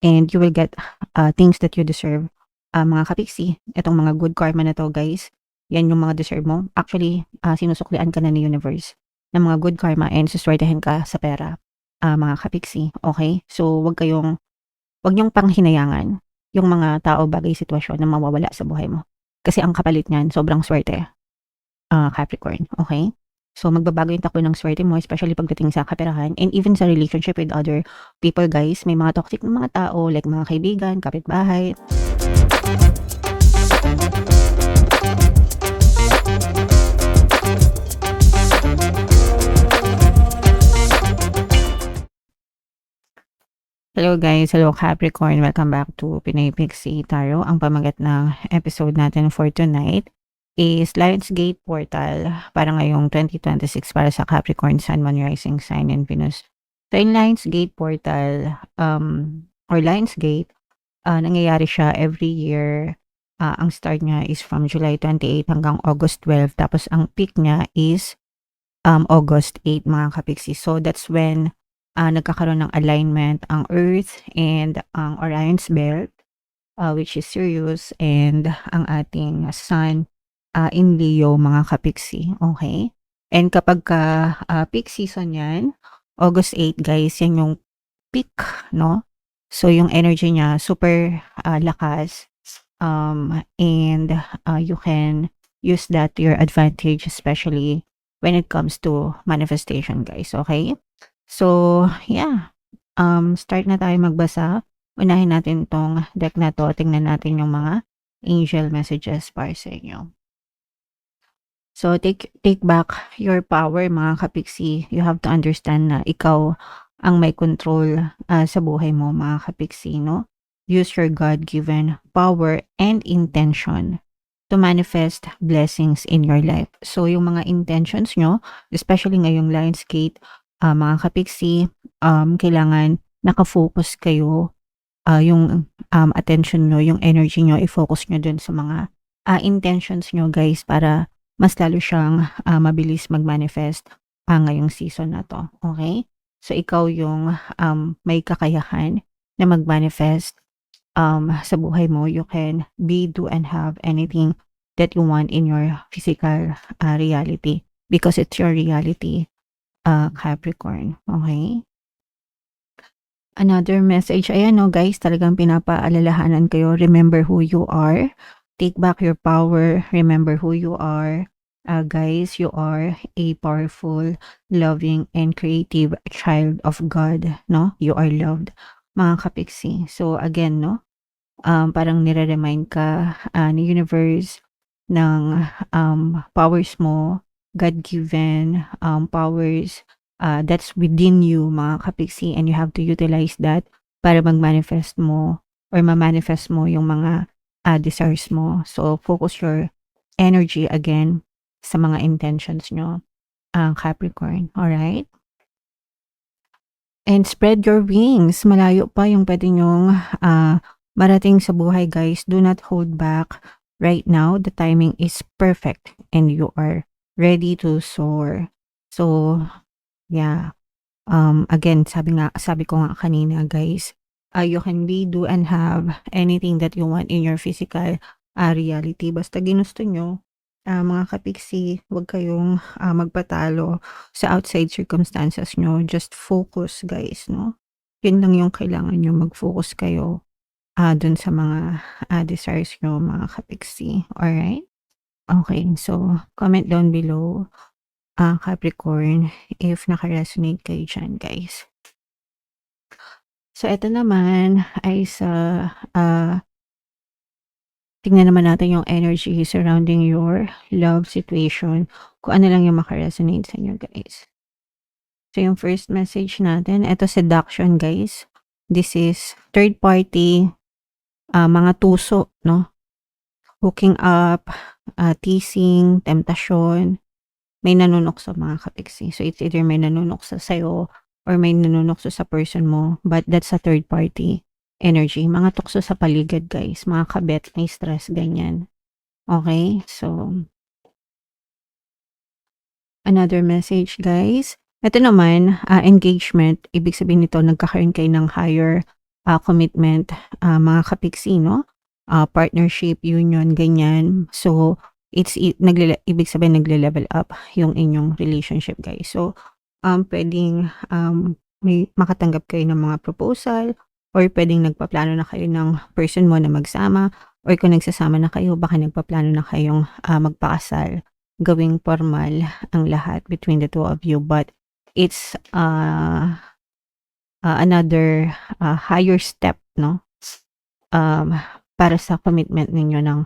and you will get things that you deserve. Mga kapiksi, itong mga good karma na to guys, yan yung mga deserve mo. Actually, sinusuklian ka na ni universe ng mga good karma and suswertehin ka sa pera, mga kapiksi. Okay? So, wag niyong panghinayangan yung mga tao, bagay, sitwasyon na mawawala sa buhay mo. Kasi ang kapalit niyan, sobrang swerte, Capricorn. Okay? So, magbabago yung takbo ng swerte mo, especially pagdating sa kaperahan and even sa relationship with other people, guys. May mga toxic na mga tao, like mga kaibigan, kapitbahay. Hello guys, hello Capricorn, welcome back to Pinoy Pixie Tarot. Ang pamagat ng episode natin for tonight is Lionsgate Portal para ngayong 2026 para sa Capricorn, Sun, Moon, Rising Sign, and Venus. So in Lionsgate Portal, or Lionsgate, nangyayari siya every year. Ang start niya is from July 28 hanggang August 12, tapos ang peak niya is August 8, mga kapiksi. So that's when nagkakaroon ng alignment ang Earth and ang Orion's Belt, which is Sirius, and ang ating Sun in Leo, mga kapiksi. Okay? And kapag peak season yan, August 8 guys, yan yung peak, no? So yung energy niya super lakas, and you can use that to your advantage, especially when it comes to manifestation, guys. Okay? So, yeah. Start na tayo magbasa. Unahin natin tong deck na to. Tingnan natin yung mga angel messages para sa inyo. So, take back your power, mga kapiksi. You have to understand na ikaw ang may control sa buhay mo, mga kapiksi, no? Use your God-given power and intention to manifest blessings in your life. So, yung mga intentions nyo, especially ngayong Lionsgate, mga kapiksi, kailangan nakafocus kayo, yung attention nyo, yung energy nyo, i-focus nyo dun sa mga intentions nyo, guys, para mas lalo siyang mabilis mag-manifest ngayong season na to. Okay? So, ikaw yung may kakayahan na mag-manifest sa buhay mo. You can be, do, and have anything that you want in your physical reality because it's your reality, Capricorn. Okay? Another message, ayan no guys, talagang pinapaalalahanan kayo, remember who you are, take back your power, remember who you are. Guys, you are a powerful, loving, and creative child of God, no? You are loved, mga kapiksi. So again, no? Parang nire-remind ka ni universe ng powers mo, God-given powers that's within you, mga kapiksi, and you have to utilize that para mag-manifest mo or ma-manifest mo yung mga desires mo. So, focus your energy again sa mga intentions nyo, Capricorn. Alright? And spread your wings. Malayo pa yung pwede nyong marating sa buhay, guys. Do not hold back. Right now, the timing is perfect and you are ready to soar. So, yeah. Again, sabi ko nga kanina, guys, you can be, do, and have anything that you want in your physical reality. Basta ginusto nyo, mga kapiksi, huwag kayong magpatalo sa outside circumstances nyo. Just focus, guys, no? Yun lang yung kailangan nyo, mag-focus kayo dun sa mga desires nyo, mga kapiksi. Alright? Okay, so comment down below, Capricorn, if naka-resonate kayo dyan, guys. So, ito naman ay sa tingnan naman natin yung energy surrounding your love situation, kung ano lang yung maka-resonate sa inyo, guys. So, yung first message natin, ito seduction, guys. This is third party, mga tuso, no? Hooking up, teasing, temptasyon, may nanunokso, mga kapiksi. So, it's either may nanunokso sa'yo or may nanunokso sa person mo, but that's a third party energy. Mga tukso sa paligid, guys. Mga kabet, may stress, ganyan. Okay? So, another message, guys. Ito naman, engagement. Ibig sabihin nito, nagkakaroon kayo ng higher commitment, mga kapiksi, no? Partnership, union, ganyan. So, ibig sabihin nagle-level up yung inyong relationship, guys. So, pwedeng may makatanggap kayo ng mga proposal, or pwedeng nagpaplano na kayo ng person mo na magsama, or kung nagsasama na kayo, baka nagpaplano na kayong magpakasal, gawing formal ang lahat between the two of you. But it's another higher step, no? Para sa commitment ninyo ng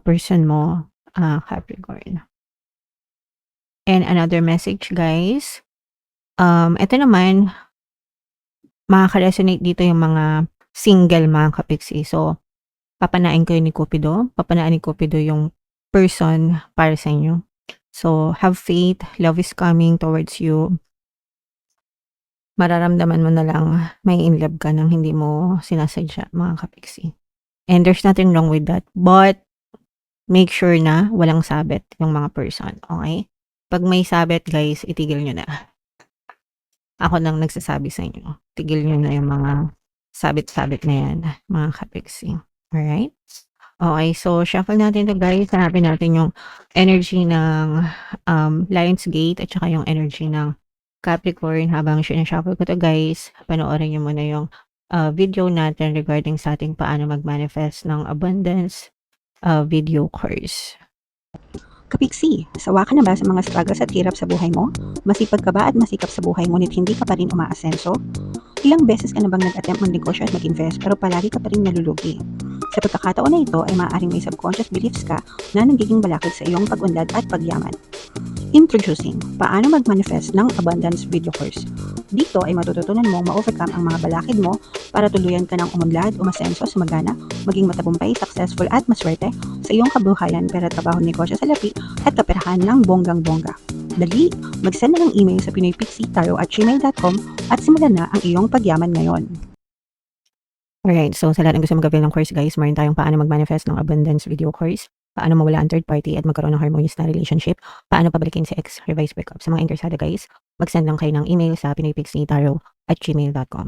person mo, Capricorn. And another message, guys. Ito naman, makaka-resonate dito yung mga single, mga kapiksi. So, papanain kayo ni Cupido. Papanaan ni Cupido yung person para sa inyo. So, have faith. Love is coming towards you. Mararamdaman mo na lang may in love ka nang hindi mo sinasadya, mga kapiksi. And there's nothing wrong with that. But, make sure na walang sabit yung mga person. Okay? Pag may sabit, guys, itigil nyo na. Ako nang nagsasabi sa inyo. Tigil nyo na yung mga sabit-sabit na yan, mga kapiksi. Alright? Okay, so shuffle natin to, guys. Hanapin natin yung energy ng Lionsgate at saka yung energy ng Capricorn. Habang sinashuffle ko to, guys, panoorin nyo muna yung video natin regarding sa ating paano mag-manifest ng abundance video course. Kapiksi, sawa ka na ba sa mga struggles at hirap sa buhay mo? Masipag ka ba at masikap sa buhay ngunit hindi ka pa rin umaasenso? Ilang beses ka na bang nag-attempt mag-negosyo at mag-invest pero palagi ka pa rin nalulugi? Sa pagkakataon na ito ay maaaring may subconscious beliefs ka na nagiging balakid sa iyong pag-unlad at pagyaman. Introducing, paano mag-manifest ng abundance video course. Dito ay matututunan mong ma-overcome ang mga balakid mo para tuluyan ka ng umunlad, umasenso, sumagana, maging matagumpay, successful at maswerte sa iyong kabuhayan, pera, trabaho, negosyo, salapi at kaperahan ng bonggang-bongga. Dali, mag-send na ng email sa pinoypixie@gmail.com at simulan na ang iyong pagyaman ngayon. Alright, so sa lahat ng gusto mag-avail ng course, guys, meron tayong paano mag-manifest ng abundance video course, paano mawala ang third party at magkaroon ng harmonious na relationship, paano pabalikin si ex, revise breakup. Sa mga interesado, guys, mag-send lang kayo ng email sa pinoypixie@gmail.com.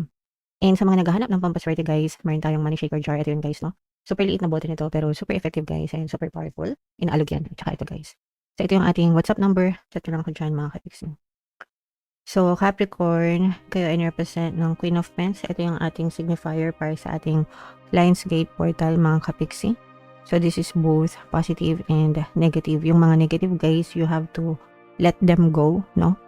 And sa mga naghahanap ng pampaswerte, guys, meron tayong money shaker jar. Ito yun, guys, no? Super liit na bote nito, pero super effective, guys, and super powerful. Inaalog yan. Tsaka ito, guys. So, ito yung ating WhatsApp number. Chat lang ko dyan, mga kapixie. So, Capricorn, kayo ay represent ng Queen of Pence. Ito yung ating signifier para sa ating Lionsgate portal, mga kapiksi. So, this is both positive and negative. Yung mga negative, guys, you have to let them go, no?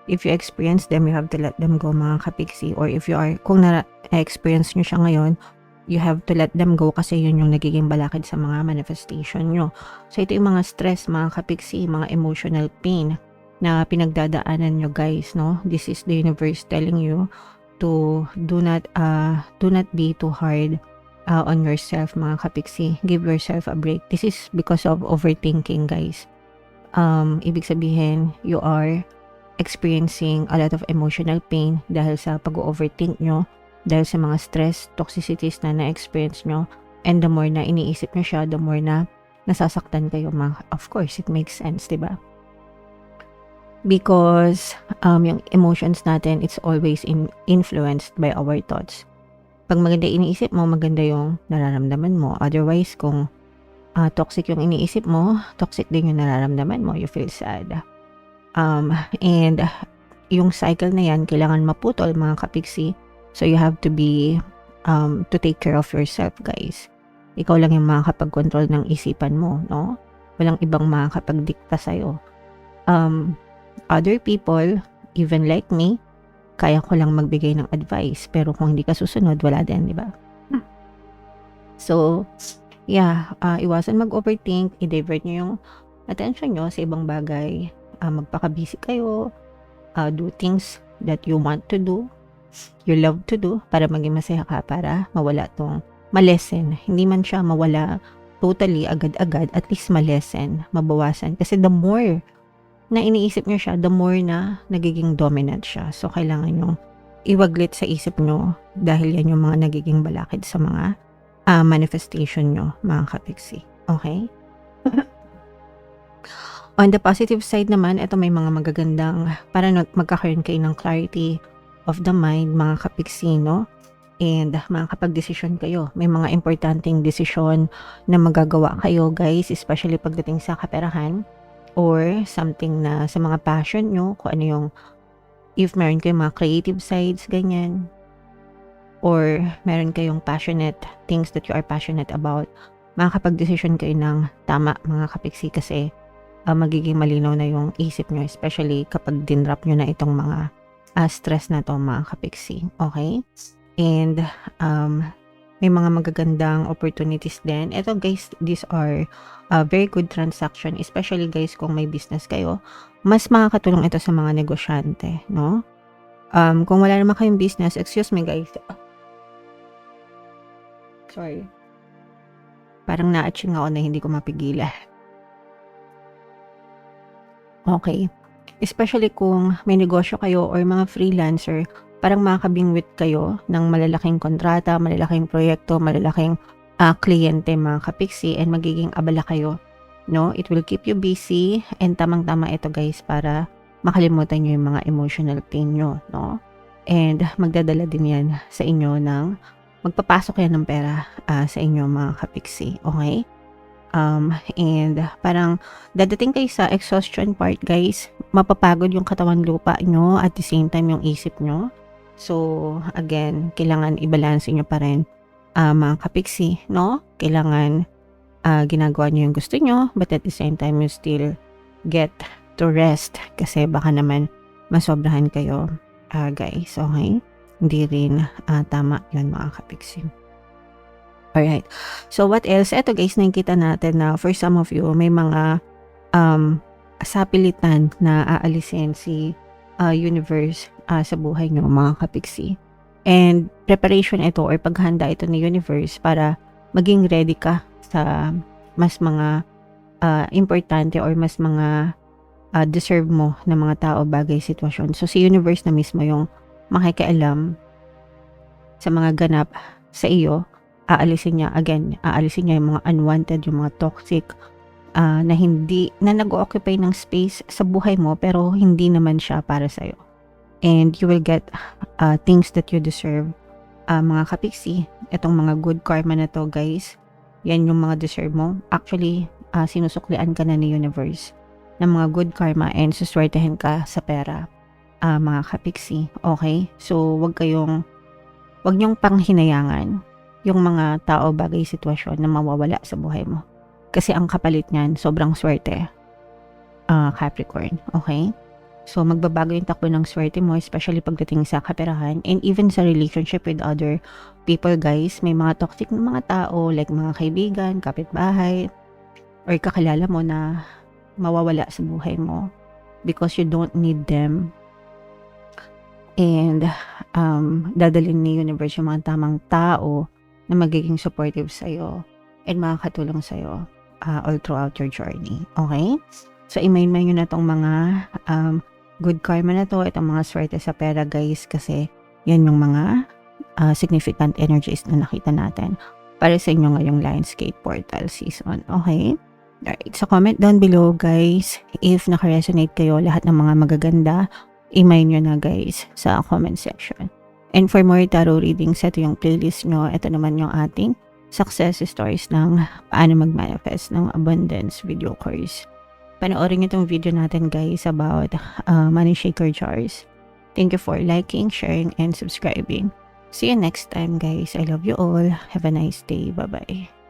If you experience them, you have to let them go, mga kapiksi. Or if you are, kung na-experience nyo siya ngayon, you have to let them go kasi yun yung nagiging balakid sa mga manifestation nyo. So, ito yung mga stress, mga kapiksi, mga emotional pain na pinagdadaanan nyo, guys, no? This is the universe telling you to do not be too hard on yourself, mga kapiksi. Give yourself a break. This is because of overthinking, guys. Ibig sabihin, you are experiencing a lot of emotional pain dahil sa pag-overthink nyo, dahil sa mga stress, toxicities na na-experience nyo, and the more na iniisip nyo siya, the more na nasasaktan kayo, mga, of course, it makes sense, diba? Because yung emotions natin, it's always influenced by our thoughts. Pag maganda iniisip mo, maganda yung nararamdaman mo. Otherwise, kung toxic yung iniisip mo, toxic din yung nararamdaman mo. You feel sad. And yung cycle na yan, kailangan maputol, mga kapiksi. So, you have to be, to take care of yourself, guys. Ikaw lang yung makakapag-control ng isipan mo, no? Walang ibang makakapag-dikta sa'yo. Other people, even like me, kaya ko lang magbigay ng advice. Pero kung hindi ka susunod, wala din, di ba? So, yeah, iwasan mag-overthink, i-divert nyo yung attention nyo sa ibang bagay. Magpaka-busy kayo, do things that you want to do, you love to do, para maging masaya ka, para mawala tong malesen. Hindi man siya mawala totally, agad-agad, at least malesen, mabawasan. Kasi the more na iniisip nyo siya, the more na nagiging dominant siya. So, kailangan nyo iwaglit sa isip nyo dahil yan yung mga nagiging balakid sa mga manifestation nyo, mga kapiksi. Okay? On the positive side naman, ito may mga magagandang, para magkakaroon kayo ng clarity of the mind, mga kapiksi, no? and makakapag-desisyon kayo. May mga importanteng desisyon na magagawa kayo guys, especially pagdating sa kaperahan or something na sa mga passion nyo, kung ano yung, if meron kayong mga creative sides, ganyan, or meron kayong passionate things that you are passionate about, makakapag-desisyon kayo ng tama mga kapiksi kasi magiging malinaw na yung isip nyo, especially kapag dinrap nyo na itong mga stress na to mga kapiksi. Okay? And may mga magagandang opportunities din. Ito guys, these are very good transaction, especially guys kung may business kayo. Mas makakatulong ito sa mga negosyante, no? Kung wala naman kayong business, excuse me guys. Sorry. Parang na-aching ako na hindi ko mapigilan. Okay. Especially kung may negosyo kayo or mga freelancer, parang makakabingwit kayo ng malalaking kontrata, malalaking proyekto, malalaking kliyente mga kapiksi, and magiging abala kayo. No? It will keep you busy, and tamang-tama ito guys para makalimutan nyo yung mga emotional pain nyo. No? And magdadala din yan sa inyo ng magpapasok yan ng pera sa inyo mga kapiksi. Okay? And parang dadating kayo sa exhaustion part guys, mapapagod yung katawan lupa nyo at the same time yung isip nyo. So again, kailangan i-balance nyo pa rin mga kapiksi, no? Kailangan ginagawa nyo yung gusto nyo, but at the same time you still get to rest kasi baka naman masobrahan kayo guys, okay? Hindi rin tama yun mga kapiksi. Alright. So, what else? Ito guys, nakikita natin na for some of you, may mga sapilitan na aalisin si universe sa buhay nyo, mga kapiksi. And preparation ito or paghanda ito ni universe para maging ready ka sa mas mga importante or mas mga deserve mo na mga tao, bagay, sitwasyon. So, si universe na mismo yung makikialam sa mga ganap sa iyo. Aalisin niya yung mga unwanted, yung mga toxic na nag-occupy ng space sa buhay mo pero hindi naman siya para sa'yo. And you will get things that you deserve. Mga kapiksi, itong mga good karma na to guys, yan yung mga deserve mo. Actually, sinusuklian ka na ni universe ng mga good karma and suswertehin ka sa pera. Mga kapiksi, okay? So, wag niyong panghinayangan yung mga tao, bagay, sitwasyon na mawawala sa buhay mo. Kasi ang kapalit niyan, sobrang swerte. Capricorn, okay? So, magbabago yung takbo ng swerte mo, especially pagdating sa kaperahan and even sa relationship with other people, guys. May mga toxic na mga tao, like mga kaibigan, kapitbahay, or kakilala mo na mawawala sa buhay mo because you don't need them. And dadalhin ni universe yung mga tamang tao na magiging supportive sa'yo and makakatulong sa'yo all throughout your journey. Okay? So, i-main-main nyo na itong mga good karma na to, itong mga swerte sa pera, guys, kasi yan yung mga significant energies na nakita natin para sa inyo ngayong Lionsgate Portal season. Okay? Alright. So, comment down below, guys, if naka-resonate kayo lahat ng mga magaganda, i-main nyo na, guys, sa comment section. And for more tarot readings, ito yung playlist nyo. Ito naman yung ating success stories ng paano mag-manifest ng abundance video course. Panoorin nyo itong video natin guys about money shaker jars. Thank you for liking, sharing, and subscribing. See you next time guys. I love you all. Have a nice day. Bye-bye.